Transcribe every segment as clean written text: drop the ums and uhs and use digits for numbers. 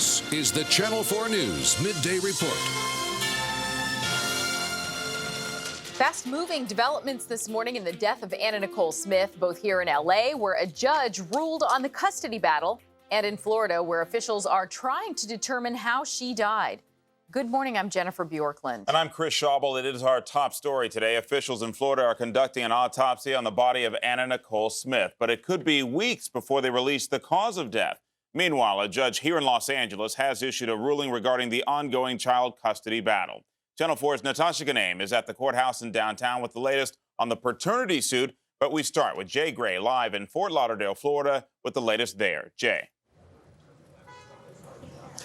This is the Channel 4 News Midday Report. Fast-moving developments this morning in the death of Anna Nicole Smith, both here in L.A., where a judge ruled on the custody battle, and in Florida, where officials are trying to determine how she died. Good morning, I'm Jennifer Bjorklund. And I'm Chris Schaubel. It is our top story today. Officials in Florida are conducting an autopsy on the body of Anna Nicole Smith, but it could be weeks before they release the cause of death. Meanwhile, a judge here in Los Angeles has issued a ruling regarding the ongoing child custody battle. Channel 4's Natasha Ganame is at the courthouse in downtown with the latest on the paternity suit. But we start with Jay Gray live in Fort Lauderdale, Florida, with the latest there. Jay.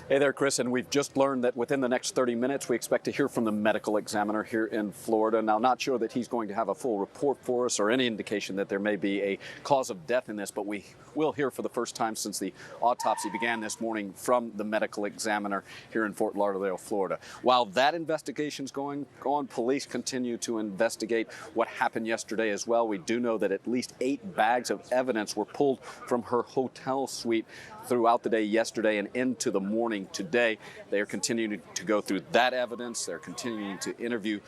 Hey there, Chris, and we've just learned that within the next 30 minutes, we expect to hear from the medical examiner here in Florida. Now, not sure that he's going to have a full report for us or any indication that there may be a cause of death in this, but we will hear for the first time since the autopsy began this morning from the medical examiner here in Fort Lauderdale, Florida. While that investigation's going on, police continue to investigate what happened yesterday as well. We do know that at least 8 bags of evidence were pulled from her hotel suite throughout the day yesterday and into the morning today. They are continuing to go through that evidence. They're continuing to interview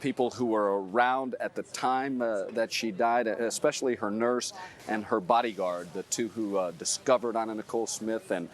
people who were around at the time that she died, especially her nurse and her bodyguard, the two who discovered Anna Nicole Smith and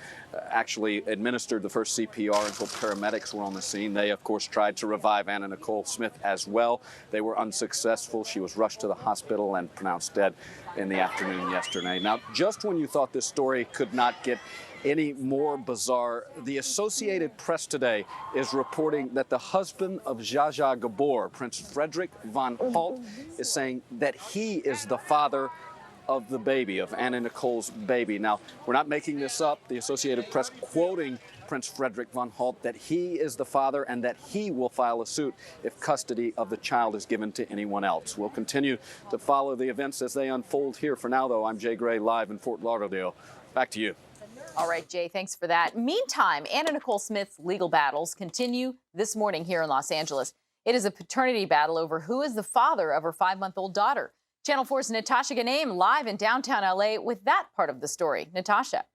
actually administered the first CPR until paramedics were on the scene. They, of course, tried to revive Anna Nicole Smith as well. They were unsuccessful. She was rushed to the hospital and pronounced dead in the afternoon yesterday. Now, just when you thought this story could not get any more bizarre, the Associated Press today is reporting that the husband of Zsa Zsa Gabor, Prince Frederick von Holt, is saying that he is the father of the baby, of Anna Nicole's baby. Now, we're not making this up. The Associated Press quoting Prince Frederick von Holt that he is the father and that he will file a suit if custody of the child is given to anyone else. We'll continue to follow the events as they unfold here. For now, though, I'm Jay Gray live in Fort Lauderdale. Back to you. All right, Jay, thanks for that. Meantime, Anna Nicole Smith's legal battles continue this morning here in Los Angeles. It is a paternity battle over who is the father of her 5-month-old daughter. Channel 4's Natasha Ganame live in downtown L.A. with that part of the story. Natasha.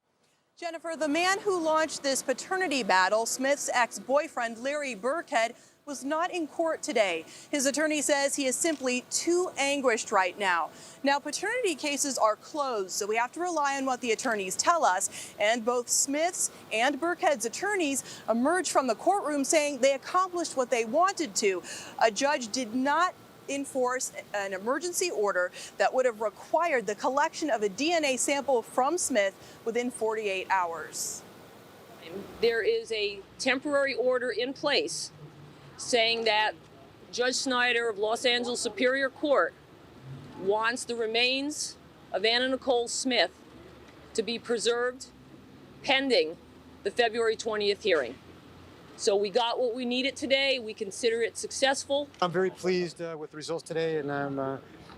Jennifer, the man who launched this paternity battle, Smith's ex-boyfriend Larry Burkhead, was not in court today. His attorney says he is simply too anguished right now. Now, paternity cases are closed, so we have to rely on what the attorneys tell us. And both Smith's and Burkhead's attorneys emerged from the courtroom saying they accomplished what they wanted to. A judge did not enforce an emergency order that would have required the collection of a DNA sample from Smith within 48 hours. There is a temporary order in place saying that Judge Snyder of Los Angeles Superior Court wants the remains of Anna Nicole Smith to be preserved pending the February 20th hearing. So we got what we needed today. We consider it successful. I'm very pleased with the results today, and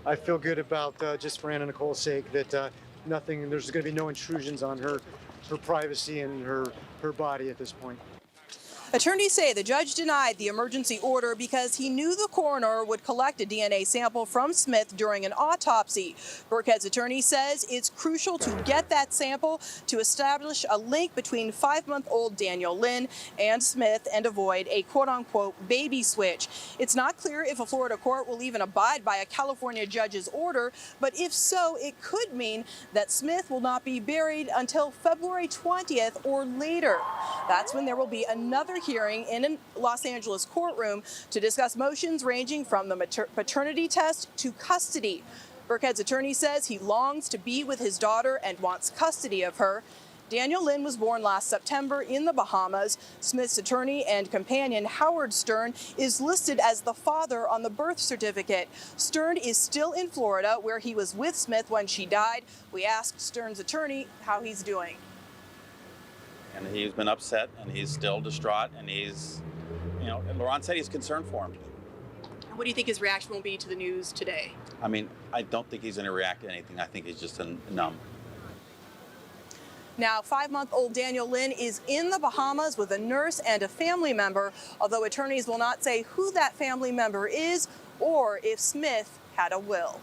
I feel good about, just for Anna Nicole's sake, that there's going to be no intrusions on her privacy and her body at this point. Attorneys say the judge denied the emergency order because he knew the coroner would collect a DNA sample from Smith during an autopsy. Burkhead's attorney says it's crucial to get that sample to establish a link between 5-month-old Daniel Lynn and Smith and avoid a quote-unquote baby switch. It's not clear if a Florida court will even abide by a California judge's order, but if so, it could mean that Smith will not be buried until February 20th or later. That's when there will be another hearing in a Los Angeles courtroom to discuss motions ranging from the paternity test to custody. Burkhead's attorney says he longs to be with his daughter and wants custody of her. Daniel Lynn was born last September in the Bahamas. Smith's attorney and companion, Howard Stern, is listed as the father on the birth certificate. Stern is still in Florida, where he was with Smith when she died. We asked Stern's attorney how he's doing. And he's been upset, and he's still distraught, and he's, Laurent said he's concerned for him. What do you think his reaction will be to the news today? I mean, I don't think he's going to react to anything. I think he's just numb. Now, 5-month-old Daniel Lynn is in the Bahamas with a nurse and a family member, although attorneys will not say who that family member is or if Smith had a will.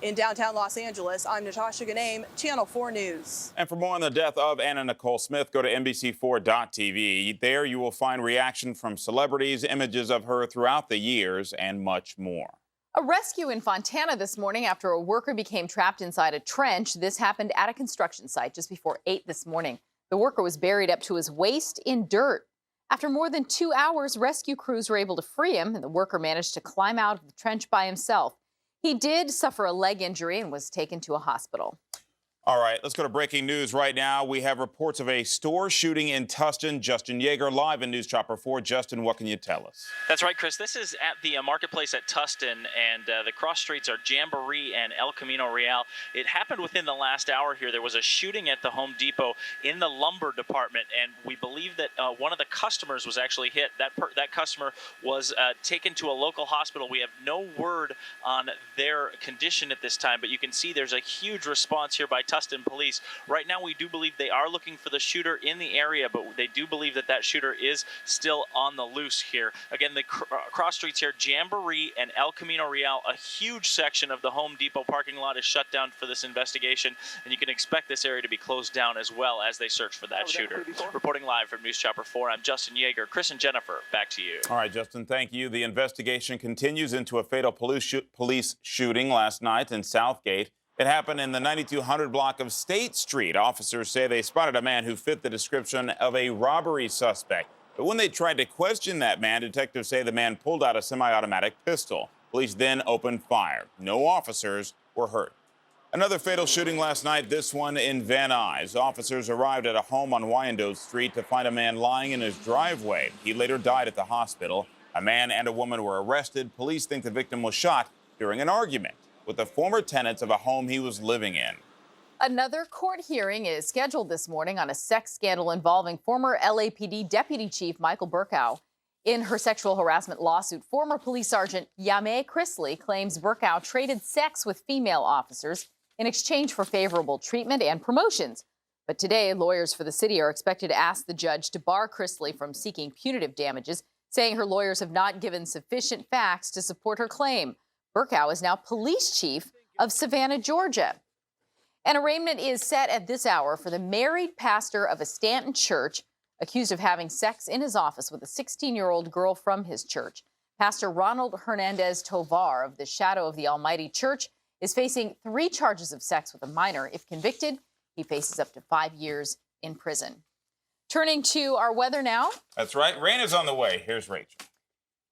In downtown Los Angeles, I'm Natasha Ganem, Channel 4 News. And for more on the death of Anna Nicole Smith, go to NBC4.tv. There you will find reaction from celebrities, images of her throughout the years, and much more. A rescue in Fontana this morning after a worker became trapped inside a trench. This happened at a construction site just before 8 this morning. The worker was buried up to his waist in dirt. After more than 2 hours, rescue crews were able to free him, and the worker managed to climb out of the trench by himself. He did suffer a leg injury and was taken to a hospital. All right, let's go to breaking news right now. We have reports of a store shooting in Tustin. Justin Yeager live in News Chopper 4. Justin, what can you tell us? That's right, Chris. This is at the marketplace at Tustin, and the cross streets are Jamboree and El Camino Real. It happened within the last hour here. There was a shooting at the Home Depot in the lumber department, and we believe that one of the customers was actually hit. That customer was taken to a local hospital. We have no word on their condition at this time, but you can see there's a huge response here by Tustin police. Right now, we do believe they are looking for the shooter in the area, but they do believe that that shooter is still on the loose here. Again, the cross streets here, Jamboree and El Camino Real, a huge section of the Home Depot parking lot is shut down for this investigation, and you can expect this area to be closed down as well as they search for that shooter. Reporting live from News Chopper 4, I'm Justin Yeager. Chris and Jennifer, back to you. All right, Justin, thank you. The investigation continues into a fatal police shooting last night in Southgate. It happened in the 9200 block of State Street. Officers say they spotted a man who fit the description of a robbery suspect. But when they tried to question that man, detectives say the man pulled out a semi-automatic pistol. Police then opened fire. No officers were hurt. Another fatal shooting last night, this one in Van Nuys. Officers arrived at a home on Wyandotte Street to find a man lying in his driveway. He later died at the hospital. A man and a woman were arrested. Police think the victim was shot during an argument with the former tenants of a home he was living in. Another court hearing is scheduled this morning on a sex scandal involving former LAPD Deputy Chief Michael Burkow. In her sexual harassment lawsuit, former Police Sergeant Yame Chrisley claims Burkow traded sex with female officers in exchange for favorable treatment and promotions. But today, lawyers for the city are expected to ask the judge to bar Chrisley from seeking punitive damages, saying her lawyers have not given sufficient facts to support her claim. Burkow is now police chief of Savannah, Georgia. An arraignment is set at this hour for the married pastor of a Stanton church accused of having sex in his office with a 16-year-old girl from his church. Pastor Ronald Hernandez Tovar of the Shadow of the Almighty Church is facing 3 charges of sex with a minor. If convicted, he faces up to 5 years in prison. Turning to our weather now. That's right. Rain is on the way. Here's Rachel.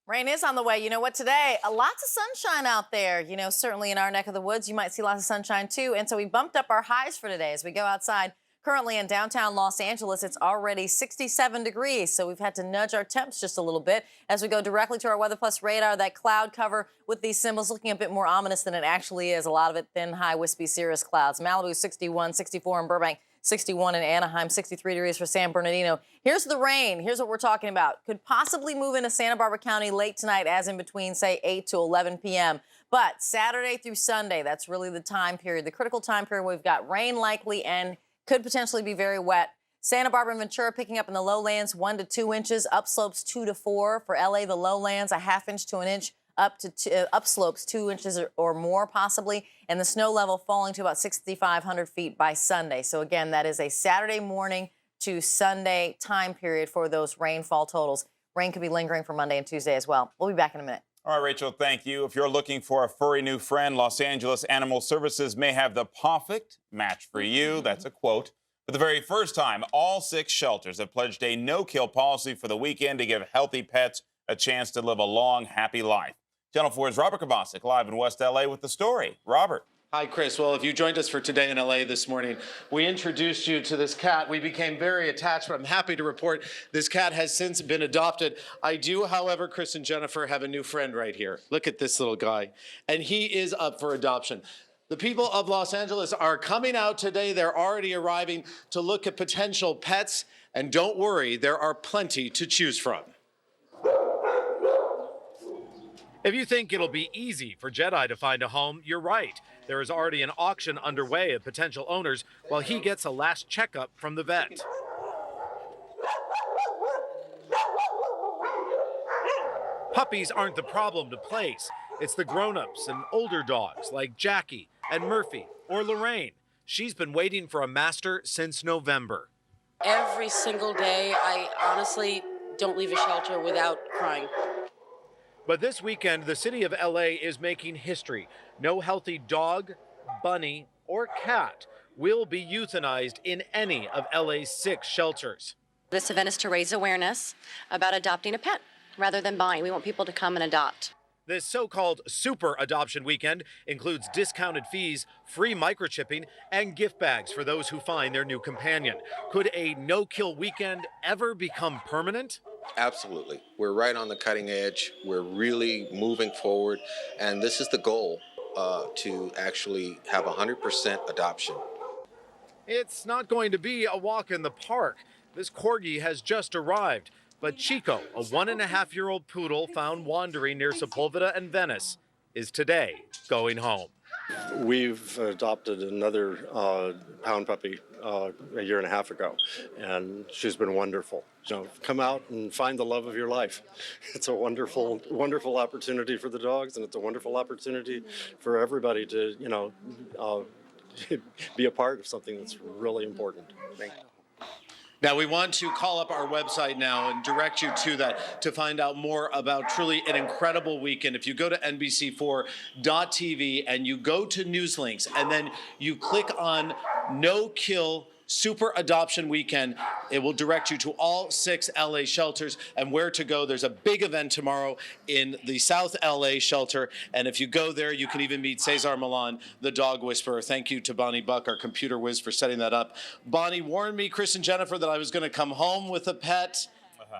Rain is on the way. You know what, today, lots of sunshine out there. You know, certainly in our neck of the woods, you might see lots of sunshine too. And so we bumped up our highs for today as we go outside. Currently in downtown Los Angeles, it's already 67 degrees. So we've had to nudge our temps just a little bit as we go directly to our Weather Plus radar. That cloud cover with these symbols looking a bit more ominous than it actually is. A lot of it thin, high, wispy, cirrus clouds. Malibu 61, 64 in Burbank. 61 in Anaheim, 63 degrees for San Bernardino. Here's the rain. Here's what we're talking about. Could possibly move into Santa Barbara County late tonight, as in between, say, 8 to 11 p.m. But Saturday through Sunday, that's really the time period, the critical time period. We've got rain likely and could potentially be very wet. Santa Barbara and Ventura picking up in the lowlands 1 to 2 inches, upslopes 2 to 4. For L.A., the lowlands, a ½ inch to an inch. Upslopes 2 inches or more possibly, and the snow level falling to about 6,500 feet by Sunday. So again, that is a Saturday morning to Sunday time period for those rainfall totals. Rain could be lingering for Monday and Tuesday as well. We'll be back in a minute. All right, Rachel, thank you. If you're looking for a furry new friend, Los Angeles Animal Services may have the perfect match for you. That's a quote. For the very first time, all 6 shelters have pledged a no-kill policy for the weekend to give healthy pets a chance to live a long, happy life. Channel 4's Robert Kovacic live in West L.A. with the story. Robert. Hi, Chris. Well, if you joined us for Today in L.A. this morning, we introduced you to this cat. We became very attached, but I'm happy to report this cat has since been adopted. I do, however, Chris and Jennifer, have a new friend right here. Look at this little guy. And he is up for adoption. The people of Los Angeles are coming out today. They're already arriving to look at potential pets. And don't worry, there are plenty to choose from. If you think it'll be easy for Jedi to find a home, you're right. There is already an auction underway of potential owners while he gets a last checkup from the vet. Puppies aren't the problem to place. It's the grown-ups and older dogs like Jackie, And Murphy, or Lorraine, she's been waiting for a master since November. Every single day, I honestly don't leave a shelter without crying. But this weekend, the city of LA is making history. No healthy dog, bunny, or cat will be euthanized in any of LA's 6 shelters. This event is to raise awareness about adopting a pet rather than buying. We want people to come and adopt. This so-called super adoption weekend includes discounted fees, free microchipping, and gift bags for those who find their new companion. Could a no-kill weekend ever become permanent? Absolutely. We're right on the cutting edge. We're really moving forward. And this is the goal, to actually have 100% adoption. It's not going to be a walk in the park. This corgi has just arrived. But Chico, a 1.5-year-old poodle found wandering near Sepulveda and Venice, is today going home. We've adopted another pound puppy a year and a half ago, and she's been wonderful. Come out and find the love of your life. It's a wonderful, wonderful opportunity for the dogs, and it's a wonderful opportunity for everybody to, be a part of something that's really important. Thank you. Now, we want to call up our website now and direct you to that to find out more about truly an incredible weekend. If you go to NBC4.tv and you go to news links and then you click on No Kill Super Adoption Weekend, it will direct you to all 6 LA shelters and where to go. There's a big event tomorrow in the South LA shelter. And if you go there, you can even meet Cesar Millan, the dog whisperer. Thank you to Bonnie Buck, our computer whiz, for setting that up. Bonnie warned me, Chris and Jennifer, that I was going to come home with a pet.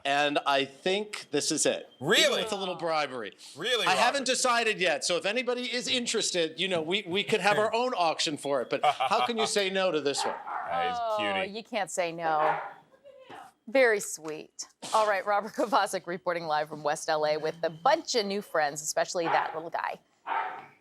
And I think this is it. Really? Even with a little bribery. Really, I Robert? haven't decided yet. So if anybody is interested, we could have our own auction for it. But how can you say no to this one? Oh, you can't say no. Very sweet. All right, Robert Kovacic reporting live from West LA with a bunch of new friends, especially that little guy.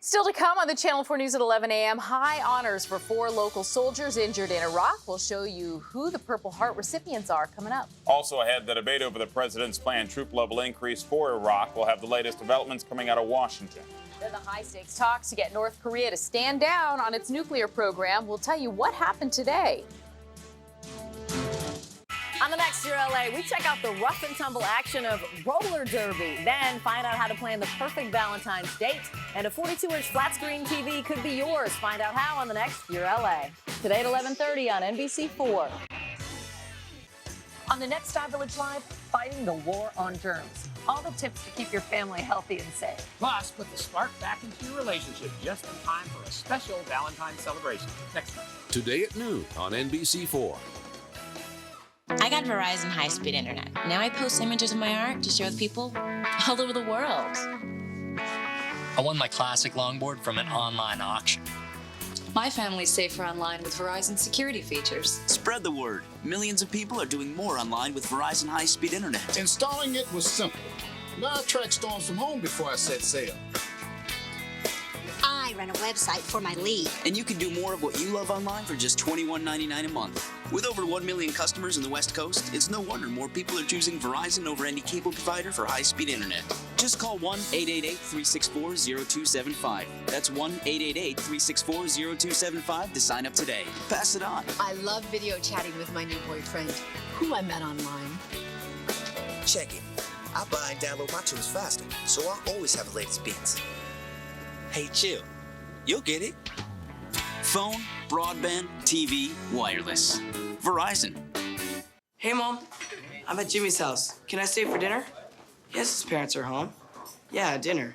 Still to come on the Channel 4 News at 11 a.m., high honors for 4 local soldiers injured in Iraq. We'll show you who the Purple Heart recipients are coming up. Also ahead, the debate over the president's planned troop level increase for Iraq. We'll have the latest developments coming out of Washington. Then the high-stakes talks to get North Korea to stand down on its nuclear program. We'll tell you what happened today. On the next Year LA, we check out the rough and tumble action of roller derby. Then find out how to plan the perfect Valentine's date. And a 42-inch flat screen TV could be yours. Find out how on the next Year LA. Today at 11:30 on NBC4. On the next Star Village Live, fighting the war on germs. All the tips to keep your family healthy and safe. Plus, put the spark back into your relationship just in time for a special Valentine's celebration. Next time. Today at noon on NBC4. I got Verizon high-speed internet. Now I post images of my art to share with people all over the world. I won my classic longboard from an online auction. My family's safer online with Verizon security features. Spread the word. Millions of people are doing more online with Verizon high-speed internet. Installing it was simple. Now I track storms from home before I set sail. I run a website for my league. And you can do more of what you love online for just $21.99 a month. With over 1 million customers in the West Coast, it's no wonder more people are choosing Verizon over any cable provider for high-speed internet. Just call 1-888-364-0275. That's 1-888-364-0275 to sign up today. Pass it on. I love video chatting with my new boyfriend, who I met online. Check it. I buy and download my tunes faster, so I always have the latest beats. Hey, chill. You'll get it. Phone, broadband, TV, wireless. Verizon. Hey, Mom. I'm at Jimmy's house. Can I stay for dinner? Yes, his parents are home. Yeah, dinner.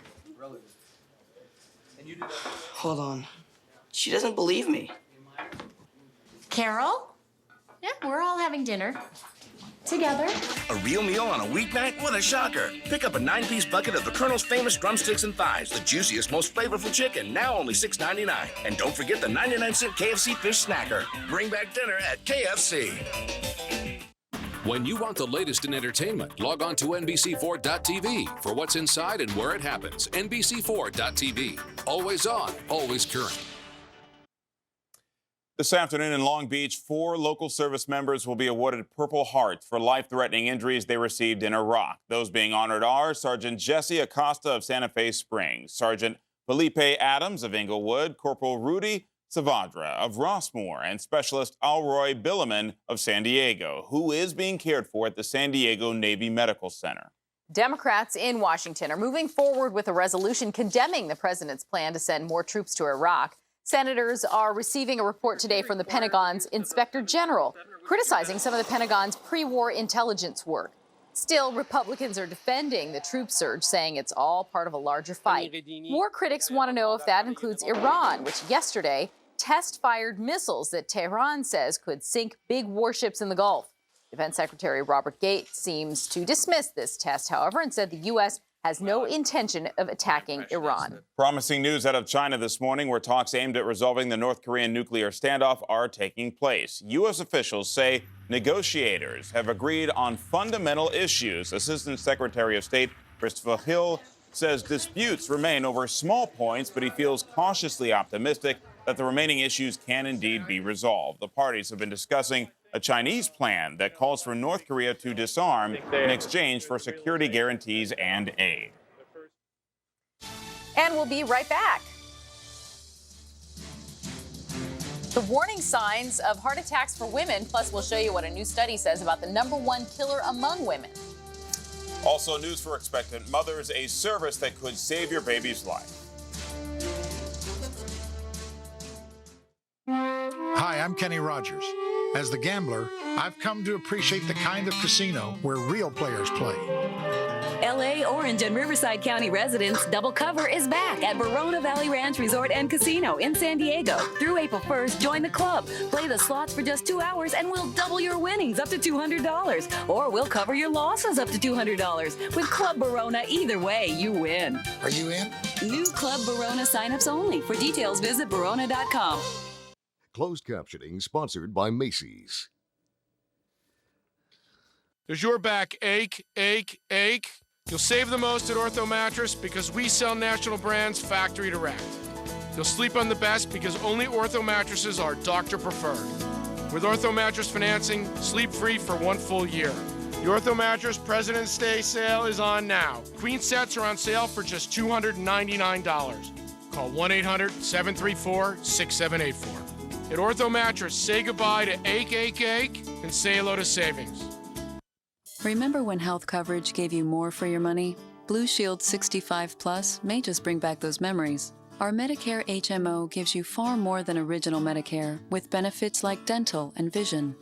Hold on. She doesn't believe me. Carol? Yeah, we're all having dinner. Together. A real meal on a weeknight? What a shocker. Pick up a 9-piece bucket of the Colonel's famous drumsticks and thighs, the juiciest, most flavorful chicken, now only $6.99. And don't forget the 99-cent KFC fish snacker. Bring back dinner at KFC. When you want the latest in entertainment, log on to NBC4.tv for what's inside and where it happens. NBC4.tv. Always on, always current. This afternoon in Long Beach, 4 local service members will be awarded Purple Hearts for life-threatening injuries they received in Iraq. Those being honored are Sergeant Jesse Acosta of Santa Fe Springs, Sergeant Felipe Adams of Inglewood, Corporal Rudy Savadra of Rossmore, and Specialist Alroy Billiman of San Diego, who is being cared for at the San Diego Navy Medical Center. Democrats in Washington are moving forward with a resolution condemning the president's plan to send more troops to Iraq. Senators are receiving a report today from the Pentagon's Inspector General, criticizing some of the Pentagon's pre-war intelligence work. Still, Republicans are defending the troop surge, saying it's all part of a larger fight. More critics want to know if that includes Iran, which yesterday test-fired missiles that Tehran says could sink big warships in the Gulf. Defense Secretary Robert Gates seems to dismiss this test, however, and said the U.S. has no intention of attacking Iran. Promising news out of China this morning, where talks aimed at resolving the North Korean nuclear standoff are taking place. U.S. officials say negotiators have agreed on fundamental issues. Assistant Secretary of State Christopher Hill says disputes remain over small points, but he feels cautiously optimistic that the remaining issues can indeed be resolved. The parties have been discussing a Chinese plan that calls for North Korea to disarm in exchange for security guarantees and aid. And we'll be right back. The warning signs of heart attacks for women, plus we'll show you what a new study says about the #1 killer among women. Also, news for expectant mothers, a service that could save your baby's life. Hi, I'm Kenny Rogers. As the gambler, I've come to appreciate the kind of casino where real players play. LA, Orange, and Riverside County residents, Double Cover is back at Verona Valley Ranch Resort and Casino in San Diego. Through April 1st, join the club. Play the slots for just 2 hours and we'll double your winnings up to $200. Or we'll cover your losses up to $200. With Club Verona, either way, you win. Are you in? New Club Verona signups only. For details, visit Verona.com. Closed captioning sponsored by Macy's. Does your back ache? You'll save the most at Ortho Mattress because we sell national brands factory direct. You'll sleep on the best because only Ortho mattresses are doctor preferred. With Ortho Mattress financing, sleep free for 1 full year. The Ortho Mattress President's Day sale is on now. Queen sets are on sale for just $299. Call 1-800-734-6784. At Ortho Mattress, say goodbye to ache, and say hello to savings. Remember when health coverage gave you more for your money? Blue Shield 65 Plus may just bring back those memories. Our Medicare HMO gives you far more than original Medicare, with benefits like dental and vision.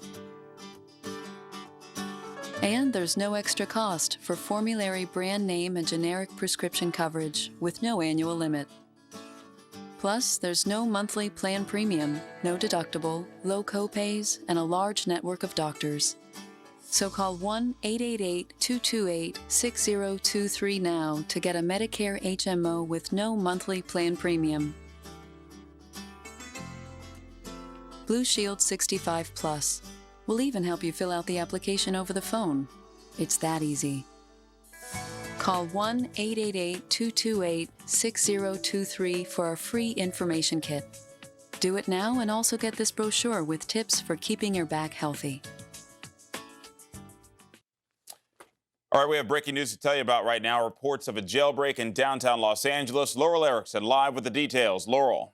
And there's no extra cost for formulary brand name and generic prescription coverage with no annual limit. Plus, there's no monthly plan premium, no deductible, low copays, and a large network of doctors. So call 1-888-228-6023 now to get a Medicare HMO with no monthly plan premium. Blue Shield 65 Plus. We'll even help you fill out the application over the phone. It's that easy. Call 1-888-228-6023 for a free information kit. Do it now and also get this brochure with tips for keeping your back healthy. All right, we have breaking news to tell you about right now. Reports of a jailbreak in downtown Los Angeles. Laurel Erickson live with the details. Laurel.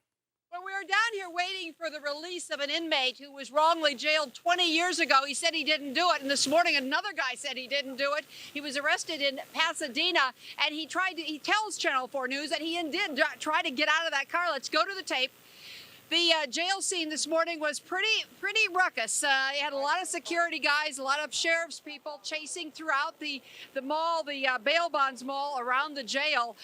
Well, we were down here waiting for the release of an inmate who was wrongly jailed 20 years ago. He said he didn't do it, and this morning another guy said he didn't do it. He was arrested in Pasadena, and he tells Channel 4 News that he did try to get out of that car. Let's go to the tape. The jail scene this morning was pretty ruckus. You had a lot of security guys, a lot of sheriff's people chasing throughout the mall, the bail bonds mall around the jail.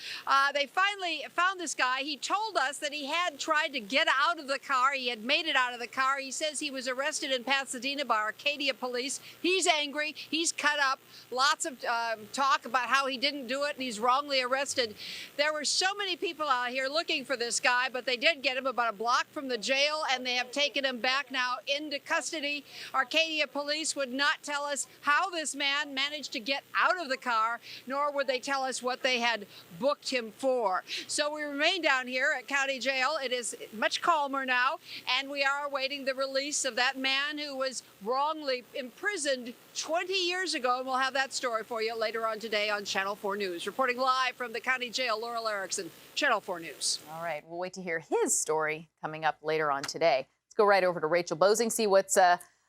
They finally found this guy. He told us that he had tried to get out of the car. He had made it out of the car. He says he was arrested in Pasadena by Arcadia police. He's angry. He's cut up. Lots of talk about how he didn't do it and he's wrongly arrested. There were so many people out here looking for this guy, but they did get him about a block from the jail, and they have taken him back now into custody. Arcadia police would not tell us how this man managed to get out of the car, nor would they tell us what they had booked him for. So we remain down here at County Jail. It is much calmer now, and we are awaiting the release of that man who was wrongly imprisoned 20 years ago, and we'll have that story for you later on today on Channel 4 News. Reporting live from the County Jail, Laurel Erickson, Channel 4 News. All right, we'll wait to hear his story coming up later on today. Let's go right over to Rachel Bosing, see what's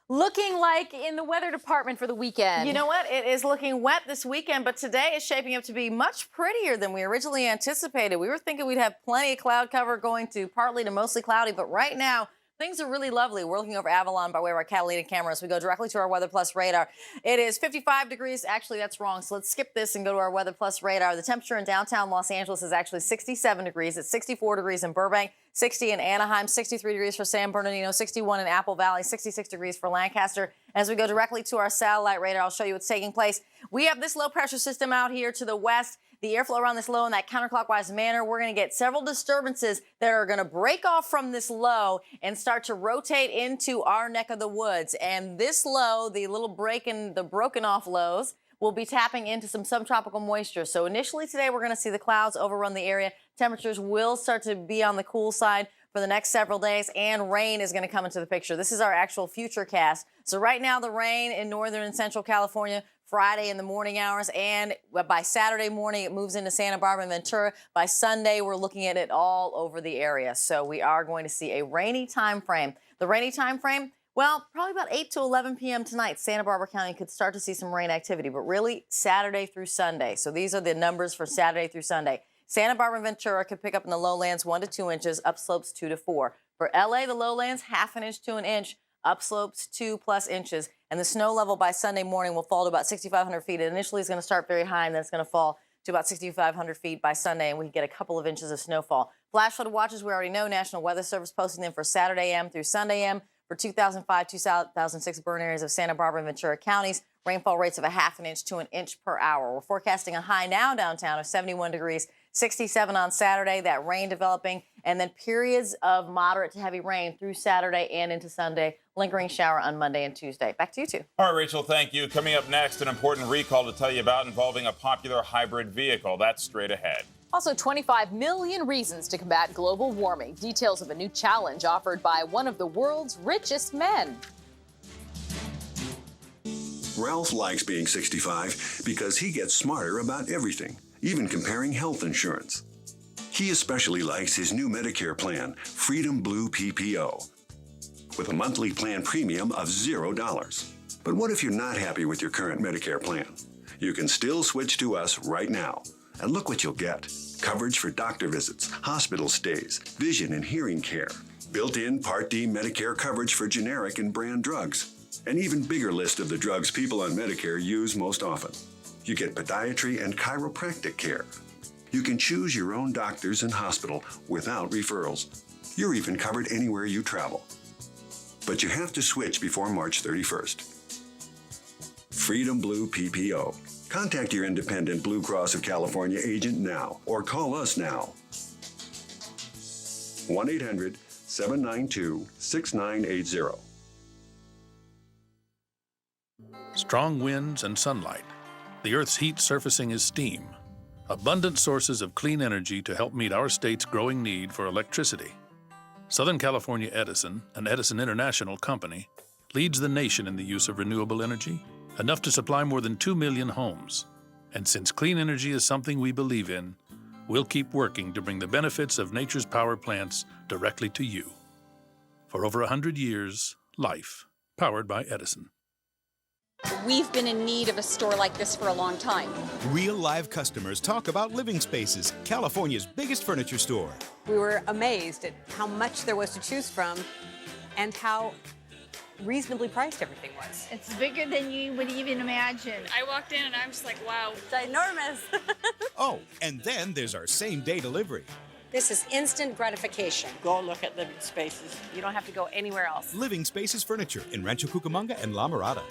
looking like in the weather department for the weekend. You know what? It is looking wet this weekend, but today is shaping up to be much prettier than we originally anticipated. We were thinking we'd have plenty of cloud cover going to partly to mostly cloudy, but right now, things are really lovely. We're looking over Avalon by way of our Catalina cameras. We go directly to our Weather Plus radar. It is 55 degrees. Actually, that's wrong. So let's skip this and go to our Weather Plus radar. The temperature in downtown Los Angeles is actually 67 degrees. It's 64 degrees in Burbank, 60 in Anaheim, 63 degrees for San Bernardino, 61 in Apple Valley, 66 degrees for Lancaster. As we go directly to our satellite radar, I'll show you what's taking place. We have this low pressure system out here to the west. The airflow around this low in that counterclockwise manner. We're going to get several disturbances that are going to break off from this low and start to rotate into our neck of the woods. And this low, the little break in the broken off lows, will be tapping into some subtropical moisture. So initially today, we're going to see the clouds overrun the area. Temperatures will start to be on the cool side for the next several days, and rain is going to come into the picture. This is our actual future cast. So right now, the rain in northern and central California, Friday in the morning hours, and by Saturday morning, it moves into Santa Barbara and Ventura. By Sunday, we're looking at it all over the area. So we are going to see a rainy time frame. The rainy time frame, well, probably about 8 to 11 p.m. tonight, Santa Barbara County could start to see some rain activity, but really Saturday through Sunday. So these are the numbers for Saturday through Sunday. Santa Barbara and Ventura could pick up in the lowlands 1 to 2 inches, upslopes 2 to 4. For LA, the lowlands, ½ inch to an inch, upslopes 2+ inches. And the snow level by Sunday morning will fall to about 6,500 feet. It initially is going to start very high, and then it's going to fall to about 6,500 feet by Sunday, and we can get a couple of inches of snowfall. Flash flood watches, we already know. National Weather Service posting them for Saturday AM through Sunday AM for 2005, 2006 burn areas of Santa Barbara and Ventura counties. Rainfall rates of ½ inch to an inch per hour. We're forecasting a high now downtown of 71 degrees, 67 on Saturday, that rain developing, and then periods of moderate to heavy rain through Saturday and into Sunday, lingering shower on Monday and Tuesday. Back to you two. All right, Rachel, thank you. Coming up next, an important recall to tell you about involving a popular hybrid vehicle. That's straight ahead. Also, 25 million reasons to combat global warming. Details of a new challenge offered by one of the world's richest men. Ralph likes being 65 because he gets smarter about everything, even comparing health insurance. He especially likes his new Medicare plan, Freedom Blue PPO, with a monthly plan premium of $0. But what if you're not happy with your current Medicare plan? You can still switch to us right now. And look what you'll get. Coverage for doctor visits, hospital stays, vision and hearing care, built-in Part D Medicare coverage for generic and brand drugs, an even bigger list of the drugs people on Medicare use most often. You get podiatry and chiropractic care. You can choose your own doctors and hospital without referrals. You're even covered anywhere you travel. But you have to switch before March 31st. Freedom Blue PPO. Contact your independent Blue Cross of California agent now or call us now. 1-800-792-6980. Strong winds and sunlight. The Earth's heat surfacing is steam. Abundant sources of clean energy to help meet our state's growing need for electricity. Southern California Edison, an Edison International company, leads the nation in the use of renewable energy, enough to supply more than 2 million homes. And since clean energy is something we believe in, we'll keep working to bring the benefits of nature's power plants directly to you. For over 100 years, life powered by Edison. We've been in need of a store like this for a long time. Real live customers talk about Living Spaces, California's biggest furniture store. We were amazed at how much there was to choose from and how reasonably priced everything was. It's bigger than you would even imagine. I walked in and I'm just like, wow. It's enormous. Oh, and then there's our same-day delivery. This is instant gratification. Go look at Living Spaces. You don't have to go anywhere else. Living Spaces Furniture in Rancho Cucamonga and La Mirada.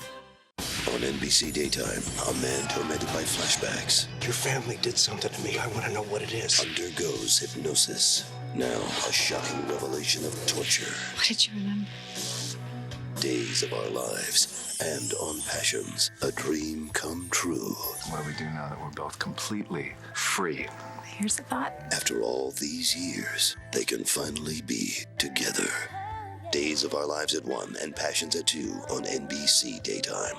On NBC Daytime, a man tormented by flashbacks. Your family did something to me. I want to know what it is. Undergoes hypnosis. Now, a shocking revelation of torture. What did you remember? Days of our lives and on passions. A dream come true. What do we do now that we're both completely free? Here's the thought. After all these years, they can finally be together. Days of Our Lives at 1 and Passions at 2 on NBC Daytime.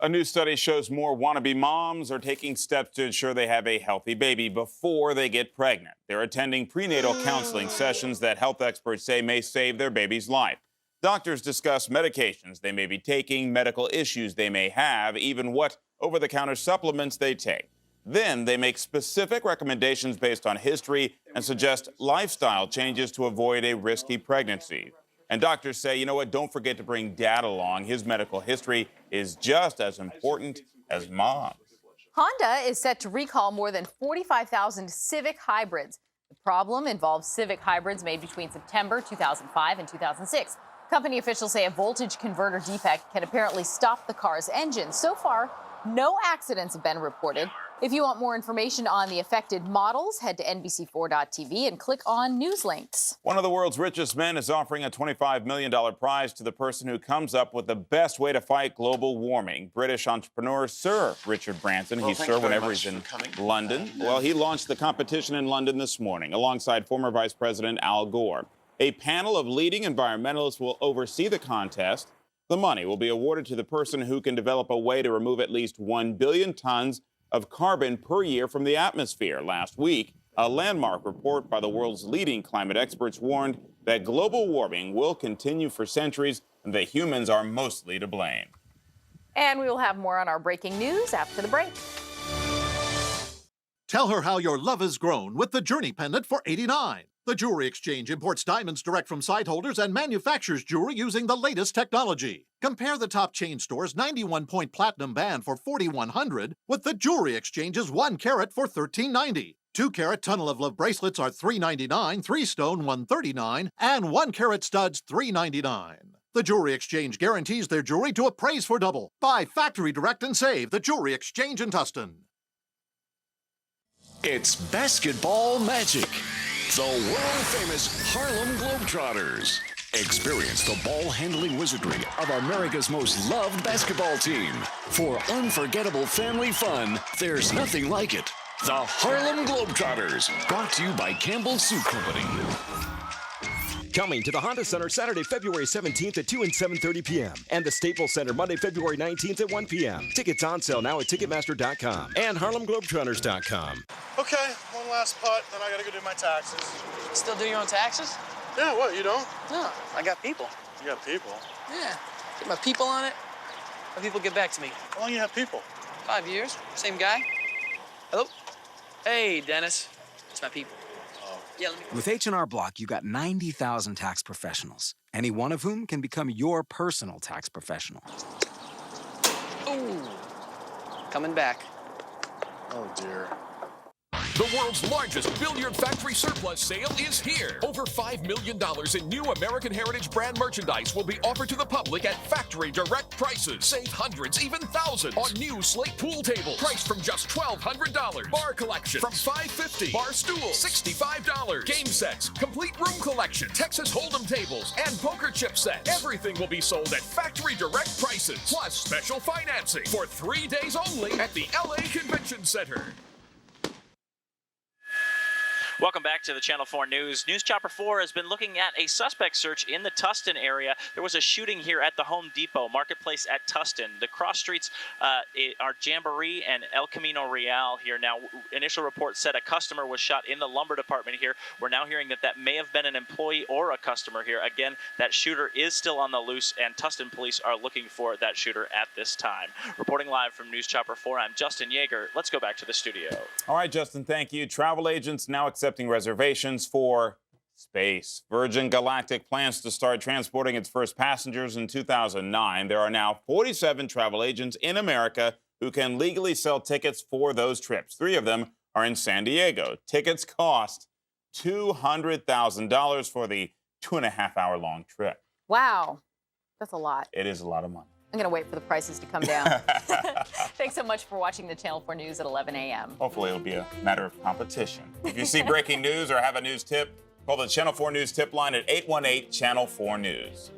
A new study shows more wannabe moms are taking steps to ensure they have a healthy baby before they get pregnant. They're attending prenatal counseling sessions that health experts say may save their baby's life. Doctors discuss medications they may be taking, medical issues they may have, even what over-the-counter supplements they take. Then they make specific recommendations based on history and suggest lifestyle changes to avoid a risky pregnancy. And doctors say, you know what, don't forget to bring dad along. His medical history is just as important as mom's. Honda is set to recall more than 45,000 Civic hybrids. The problem involves Civic hybrids made between September 2005 and 2006. Company officials say a voltage converter defect can apparently stop the car's engine. So far, no accidents have been reported. If you want more information on the affected models, head to NBC4.tv and click on news links. One of the world's richest men is offering a $25 million prize to the person who comes up with the best way to fight global warming. British entrepreneur Sir Richard Branson. He's Sir whenever he's in London. Well, he launched the competition in London this morning alongside former Vice President Al Gore. A panel of leading environmentalists will oversee the contest. The money will be awarded to the person who can develop a way to remove at least 1 billion tons of carbon per year from the atmosphere. Last week, a landmark report by the world's leading climate experts warned that global warming will continue for centuries and that humans are mostly to blame. And we will have more on our breaking news after the break. Tell her how your love has grown with the Journey pendant for $89. The Jewelry Exchange imports diamonds direct from site holders and manufactures jewelry using the latest technology. Compare the top chain store's 91-point platinum band for $4,100 with the Jewelry Exchange's 1 carat for $1,390. 2-carat Tunnel of Love bracelets are $399, 3-stone $139, and 1-carat studs $399. The Jewelry Exchange guarantees their jewelry to appraise for double. Buy factory direct and save. The Jewelry Exchange in Tustin. It's basketball magic. The world-famous Harlem Globetrotters. Experience the ball-handling wizardry of America's most loved basketball team. For unforgettable family fun, there's nothing like it. The Harlem Globetrotters, brought to you by Campbell Soup Company. Coming to the Honda Center Saturday, February 17th at 2 and 7:30 p.m. And the Staples Center Monday, February 19th at 1 p.m. Tickets on sale now at Ticketmaster.com and HarlemGlobetrotters.com. Okay, one last putt, then I gotta go do my taxes. Still do your own taxes? Yeah, what, you don't? No, I got people. You got people? Yeah, get my people on it. My people get back to me. How long you have people? 5 years, same guy. Hello? Hey, Dennis, it's my people. Yeah, With H&R Block, you got 90,000 tax professionals, any one of whom can become your personal tax professional. Ooh, coming back. Oh, dear. The world's largest billiard factory surplus sale is here. Over $5 million in new American Heritage brand merchandise will be offered to the public at factory direct prices. Save hundreds, even thousands on new slate pool tables priced from just $1,200. Bar collection from $550. Bar stools, $65. Game sets, complete room collection, Texas Hold'em tables, and poker chip sets. Everything will be sold at factory direct prices. Plus special financing for 3 days only at the LA Convention Center. Welcome back to the Channel 4 News. News Chopper 4 has been looking at a suspect search in the Tustin area. There was a shooting here at the Home Depot Marketplace at Tustin. The cross streets are Jamboree and El Camino Real here. Now, initial reports said a customer was shot in the lumber department here. We're now hearing that that may have been an employee or a customer here. Again, that shooter is still on the loose, and Tustin police are looking for that shooter at this time. Reporting live from News Chopper 4, I'm Justin Yeager. Let's go back to the studio. All right, Justin, thank you. Travel agents now accepting reservations for space. Virgin Galactic plans to start transporting its first passengers in 2009. There are now 47 travel agents in America who can legally sell tickets for those trips. 3 of them are in San Diego. Tickets cost $200,000 for the 2.5-hour long trip. Wow, that's a lot. It is a lot of money. I'm going to wait for the prices to come down. Thanks so much for watching the Channel 4 News at 11 a.m. Hopefully it'll be a matter of competition. If you see breaking news or have a news tip, call the Channel 4 News tip line at 818-Channel 4 News.